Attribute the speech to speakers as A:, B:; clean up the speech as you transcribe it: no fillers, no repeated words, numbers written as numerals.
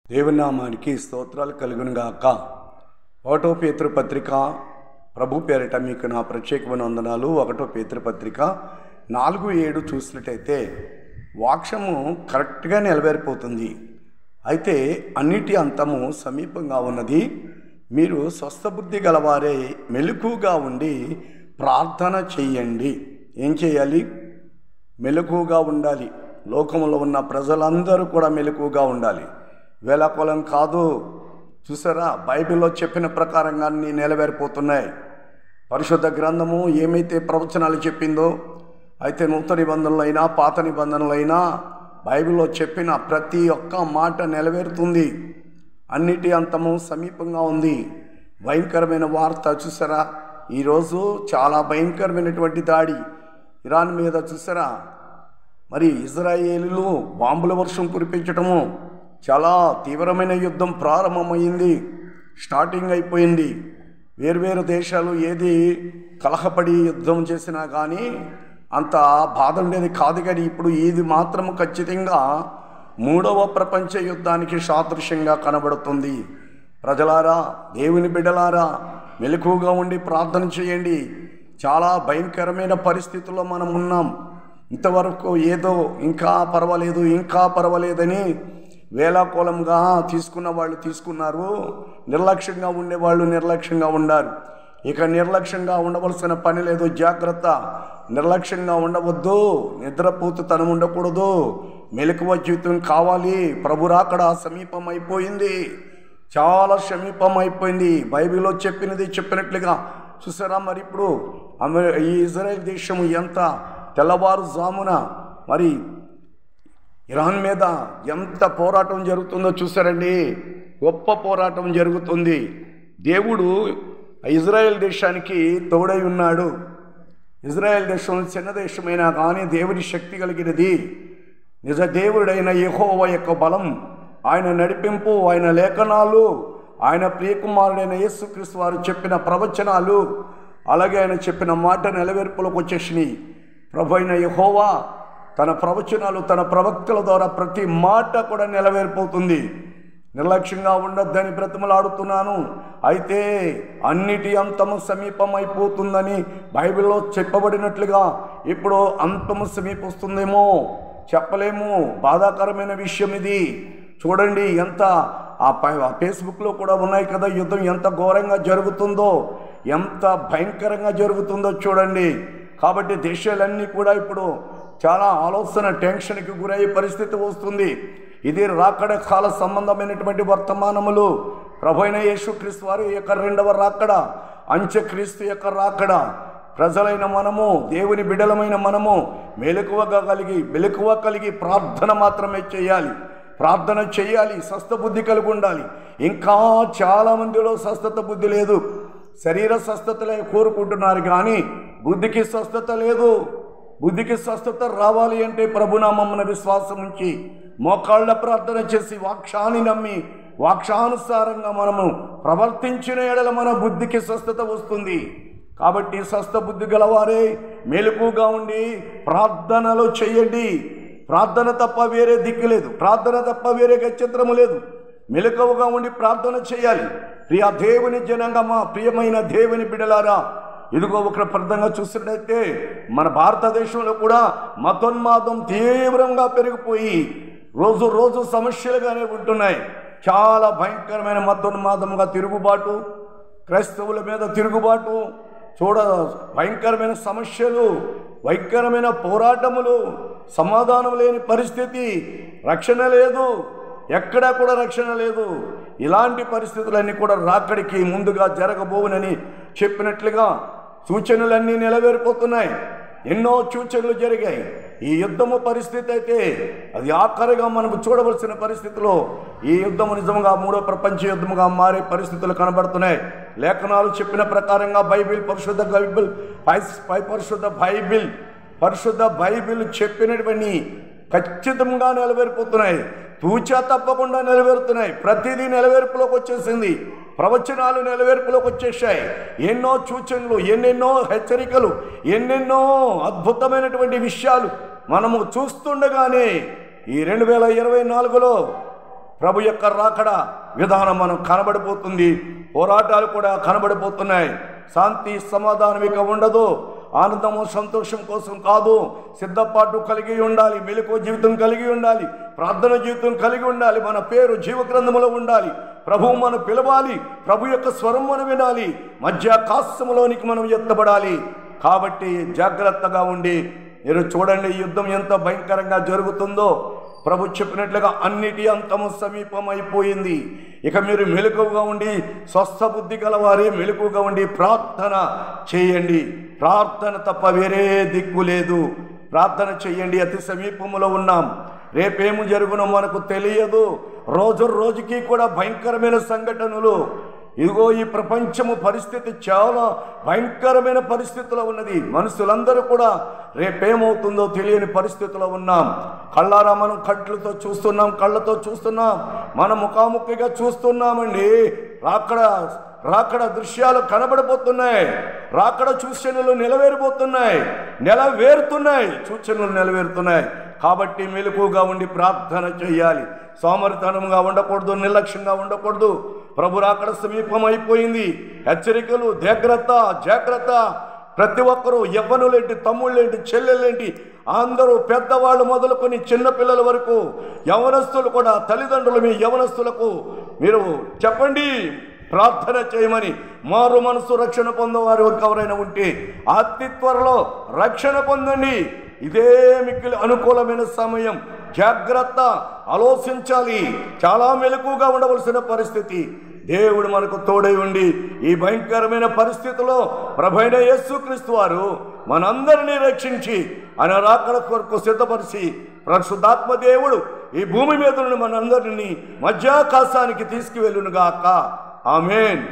A: దేవుని నామానికి స్తోత్రాలు కలుగును గాక. 1 పేతురు పత్రిక ప్రభు పేరిట మీకు నా ప్రత్యేకమైన వందనాలు. 1 పేతురు పత్రిక 4:7 చూసినట్టయితే వాక్యము కరెక్ట్గా నెరవేరిపోతుంది. అయితే అన్నిటి అంతము సమీపంగా ఉన్నది. మీరు స్వస్థబుద్ధి గలవారే మెలకుగా ఉండి ప్రార్థన చెయ్యండి. ఏం చేయాలి? మెలకుగా ఉండాలి. లోకంలో ఉన్న ప్రజలందరూ కూడా మెలకుగా ఉండాలి. వేళాకోళం కాదు. చూసారా, బైబిల్లో చెప్పిన ప్రకారంగా అన్నీ నెరవేరిపోతున్నాయి. పరిశుద్ధ గ్రంథము ఏమైతే ప్రవచనాలు చెప్పిందో, అయితే నూతన నిబంధనలు అయినా పాత నిబంధనలు అయినా బైబిల్లో చెప్పిన ప్రతి ఒక్క మాట నెరవేరుతుంది. అన్నిటి అంతము సమీపంగా ఉంది. భయంకరమైన వార్త చూసారా, ఈరోజు చాలా భయంకరమైనటువంటి దాడి ఇరాన్ మీద చూసారా. మరి ఇజ్రాయేలీలు బాంబుల వర్షం కురిపించటము, చాలా తీవ్రమైన యుద్ధం ప్రారంభమైంది, స్టార్టింగ్ అయిపోయింది. వేర్వేరు దేశాలు ఏది కలహపడి యుద్ధం చేసినా కానీ అంత బాధ ఉండేది కాదు. కానీ ఇప్పుడు ఇది మాత్రం ఖచ్చితంగా 3వ ప్రపంచ యుద్ధానికి సాదృశ్యంగా కనబడుతుంది. ప్రజలారా, దేవుని బిడ్డలారా, మెలకుగా ఉండి ప్రార్థన చేయండి. చాలా భయంకరమైన పరిస్థితుల్లో మనం ఉన్నాం. ఇంతవరకు ఏదో ఇంకా పర్వాలేదని వేళాకోళంగా తీసుకున్న వాళ్ళు తీసుకున్నారు, నిర్లక్ష్యంగా ఉండేవాళ్ళు నిర్లక్ష్యంగా ఉన్నారు. ఇక నిర్లక్ష్యంగా ఉండవలసిన పని లేదు. జాగ్రత్త, నిర్లక్ష్యంగా ఉండవద్దు, నిద్రపోతుతనం ఉండకూడదు, మెలకువ జీవితం కావాలి. ప్రభు రాకడ సమీపం అయిపోయింది, చాలా సమీపం అయిపోయింది. బైబిల్లో చెప్పినట్లుగా చూసారా. మరి ఇప్పుడు ఈ ఇజ్రాయెల్ దేశము ఎంత తెల్లవారుజామున మరి ఇరాన్ మీద ఎంత పోరాటం జరుగుతుందో చూసారండి. గొప్ప పోరాటం జరుగుతుంది. దేవుడు ఇజ్రాయెల్ దేశానికి తోడై ఉన్నాడు. ఇజ్రాయెల్ దేశం చిన్న దేశమైనా కానీ దేవుని శక్తి కలిగినది. నిజ దేవుడైన యెహోవా యొక్క బలం, ఆయన నడిపింపు, ఆయన లేఖనాలు, ఆయన ప్రియకుమారుడైన యేసుక్రీస్తు వారు చెప్పిన ప్రవచనాలు, అలాగే ఆయన చెప్పిన మాట నెరవేర్పులకు వచ్చేసినాయి. ప్రభు అయిన యెహోవా తన ప్రవచనాలు తన ప్రవక్తల ద్వారా ప్రతి మాట కూడా నెరవేరిపోతుంది. నిర్లక్ష్యంగా ఉండొద్దని బ్రతిమలాడుతున్నాను. అయితే అన్నిటి అంతము సమీపం అయిపోతుందని బైబిల్లో చెప్పబడినట్లుగా ఇప్పుడు అంతము సమీపిస్తుందేమో చెప్పలేము. బాధాకరమైన విషయం ఇది. చూడండి, ఎంత ఆ ఫేస్బుక్లో కూడా ఉన్నాయి కదా, యుద్ధం ఎంత ఘోరంగా జరుగుతుందో, ఎంత భయంకరంగా జరుగుతుందో చూడండి. కాబట్టి దేశాలన్నీ కూడా ఇప్పుడు చాలా ఆలోచన టెన్షన్కి గురయ్యే పరిస్థితి వస్తుంది. ఇది రాకడ కాల సంబంధమైనటువంటి వర్తమానములు. ప్రభు అయిన యేసుక్రీస్తు వారి యొక్క 2వ రాకడ, అంత్యక్రీస్తు యొక్క రాకడ. ప్రజలైన మనము, దేవుని బిడ్డలమైన మనము మెలకువ కలిగి ప్రార్థన మాత్రమే చేయాలి. ప్రార్థన చేయాలి, స్వస్థబుద్ధి కలిగి ఉండాలి. ఇంకా చాలామందిలో స్వస్థత బుద్ధి లేదు. శరీర స్వస్థతలే కోరుకుంటున్నారు కానీ బుద్ధికి స్వస్థత లేదు. బుద్ధికి స్వస్థత రావాలి అంటే ప్రభునామమున విశ్వాసం ఉంచి మోకాళ్ళ ప్రార్థన చేసి వాక్యాన్ని నమ్మి వాక్యానుసారంగా మనము ప్రవర్తించిన ఎడల మన బుద్ధికి స్వస్థత వస్తుంది. కాబట్టి స్వస్థ బుద్ధి గలవారే మెలకుగా ఉండి ప్రార్థనలో చేయండి. ప్రార్థన తప్ప వేరే దిక్కు లేదు, ప్రార్థన తప్ప వేరే గత్యంతరము లేదు. మెలకువగా ఉండి ప్రార్థన చేయాలి. ప్రియ దేవుని జనంగమా, ప్రియమైన దేవుని బిడ్డలారా, ఇదిగో ఒక ప్రదంగా చూసినట్టయితే మన భారతదేశంలో కూడా మతోన్మాదం తీవ్రంగా పెరిగిపోయి రోజు సమస్యలుగానే ఉంటున్నాయి. చాలా భయంకరమైన మతోన్మాదంగా తిరుగుబాటు, క్రైస్తవుల మీద తిరుగుబాటు, భయంకరమైన సమస్యలు, భయంకరమైన పోరాటములు, సమాధానం లేని పరిస్థితి, రక్షణ లేదు, ఎక్కడా కూడా రక్షణ లేదు. ఇలాంటి పరిస్థితులన్నీ కూడా రాకడికి ముందుగా జరగబోవునని చెప్పినట్లుగా సూచనలన్నీ నెరవేరిపోతున్నాయి. ఎన్నో సూచనలు జరిగాయి. ఈ యుద్ధము పరిస్థితి అయితే అది ఆఖరిగా మనకు చూడవలసిన పరిస్థితిలో ఈ యుద్ధము నిజంగా 3వ ప్రపంచ యుద్ధముగా మారే పరిస్థితులు కనబడుతున్నాయి. లేఖనాలు చెప్పిన ప్రకారంగా పరిశుద్ధ బైబిల్ చెప్పినటువంటి ఖచ్చితంగా నెరవేరిపోతున్నాయి. తూచా తప్పకుండా నెరవేరుతున్నాయి. ప్రతిదీ నెరవేర్పులోకి వచ్చేసింది. ప్రవచనాలు నెరవేర్పులోకి వచ్చేసాయి. ఎన్నో సూచనలు, ఎన్నెన్నో హెచ్చరికలు, ఎన్నెన్నో అద్భుతమైనటువంటి విషయాలు మనము చూస్తుండగానే ఈ 2024లో ప్రభు యొక్క రాకడ విధానం మనం కనబడిపోతుంది. పోరాటాలు కూడా కనబడిపోతున్నాయి. శాంతి సమాధానం ఇక ఉండదు. ఆనందము సంతోషం కోసం కాదు, సిద్ధపాటు కలిగి ఉండాలి, మెలకువ జీవితం కలిగి ఉండాలి, ప్రార్థన జీవితం కలిగి ఉండాలి. మన పేరు జీవగ్రంథములో ఉండాలి. ప్రభువు మనం పిలవాలి, ప్రభు యొక్క స్వరం మనం వినాలి, మధ్యాకాశంలోనికి మనం ఎత్తబడాలి. కాబట్టి జాగ్రత్తగా ఉండి మీరు చూడండి, యుద్ధం ఎంత భయంకరంగా జరుగుతుందో. ప్రభు చెప్పినట్లుగా అన్నిటి అంతము సమీపమైపోయింది. ఇక మీరు మెలకువగా ఉండి, స్వస్థ బుద్ధి గలవారే మెలకువగా ఉండి ప్రార్థన చేయండి. ప్రార్థన తప్ప వేరే దిక్కు లేదు. ప్రార్థన చేయండి. అతి సమీపంలో ఉన్నాం. రేపేమి జరుగునో మనకు తెలియదు. రోజు రోజుకి కూడా భయంకరమైన సంఘటనలు. ఇదిగో ఈ ప్రపంచము పరిస్థితి చాలా భయంకరమైన పరిస్థితిలో ఉన్నది. మనుషులందరూ కూడా రేపేమవుతుందో తెలియని పరిస్థితిలో ఉన్నాం. కళ్ళారా మనం కళ్ళతో చూస్తున్నాం, కళ్ళతో చూస్తున్నాం, మనం ముఖాముఖిగా చూస్తున్నామండి. రాకడ దృశ్యాలు కనబడిపోతున్నాయి. రాకడ సూచనలు నెలవేరుతున్నాయి, సూచనలు నెలవేరుతున్నాయి. కాబట్టి మెలకువగా ఉండి ప్రార్థన చేయాలి. సోమరితనంగా ఉండకూడదు, నిర్లక్ష్యంగా ఉండకూడదు. ప్రభు రాకడ సమీపం అయిపోయింది. హెచ్చరికలు, జాగ్రత్త. ప్రతి ఒక్కరూ, యవ్వనులేంటి, తమ్ముళ్ళేంటి, చెల్లెళ్ళేంటి, అందరూ పెద్దవాళ్ళు మొదలుకొని చిన్నపిల్లల వరకు, యవనస్తులు కూడా, తల్లిదండ్రులు మీ యవనస్తులకు మీరు చెప్పండి ప్రార్థన చేయమని. మారు మనసు రక్షణ పొందేవారు ఎవరైనా ఉంటే అతి త్వరలో రక్షణ పొందండి. ఇదే మిక్కిలి అనుకూలమైన సమయం. జాగ్రత్త, ఆలోచించాలి. చాలా మెలకువగా ఉండవలసిన పరిస్థితి. దేవుడు మనకు తోడై ఉండి ఈ భయంకరమైన పరిస్థితిలో ప్రభువైన యేసుక్రీస్తు వారు మనందరినీ రక్షించి ఆయన రాకడ కొరకు సిద్ధపరిచి పరిశుద్ధాత్మ దేవుడు ఈ భూమి మీద నుండి మనందరినీ మధ్యాకాశానికి తీసుకువెళ్ళునుగాక. ఆమేన్.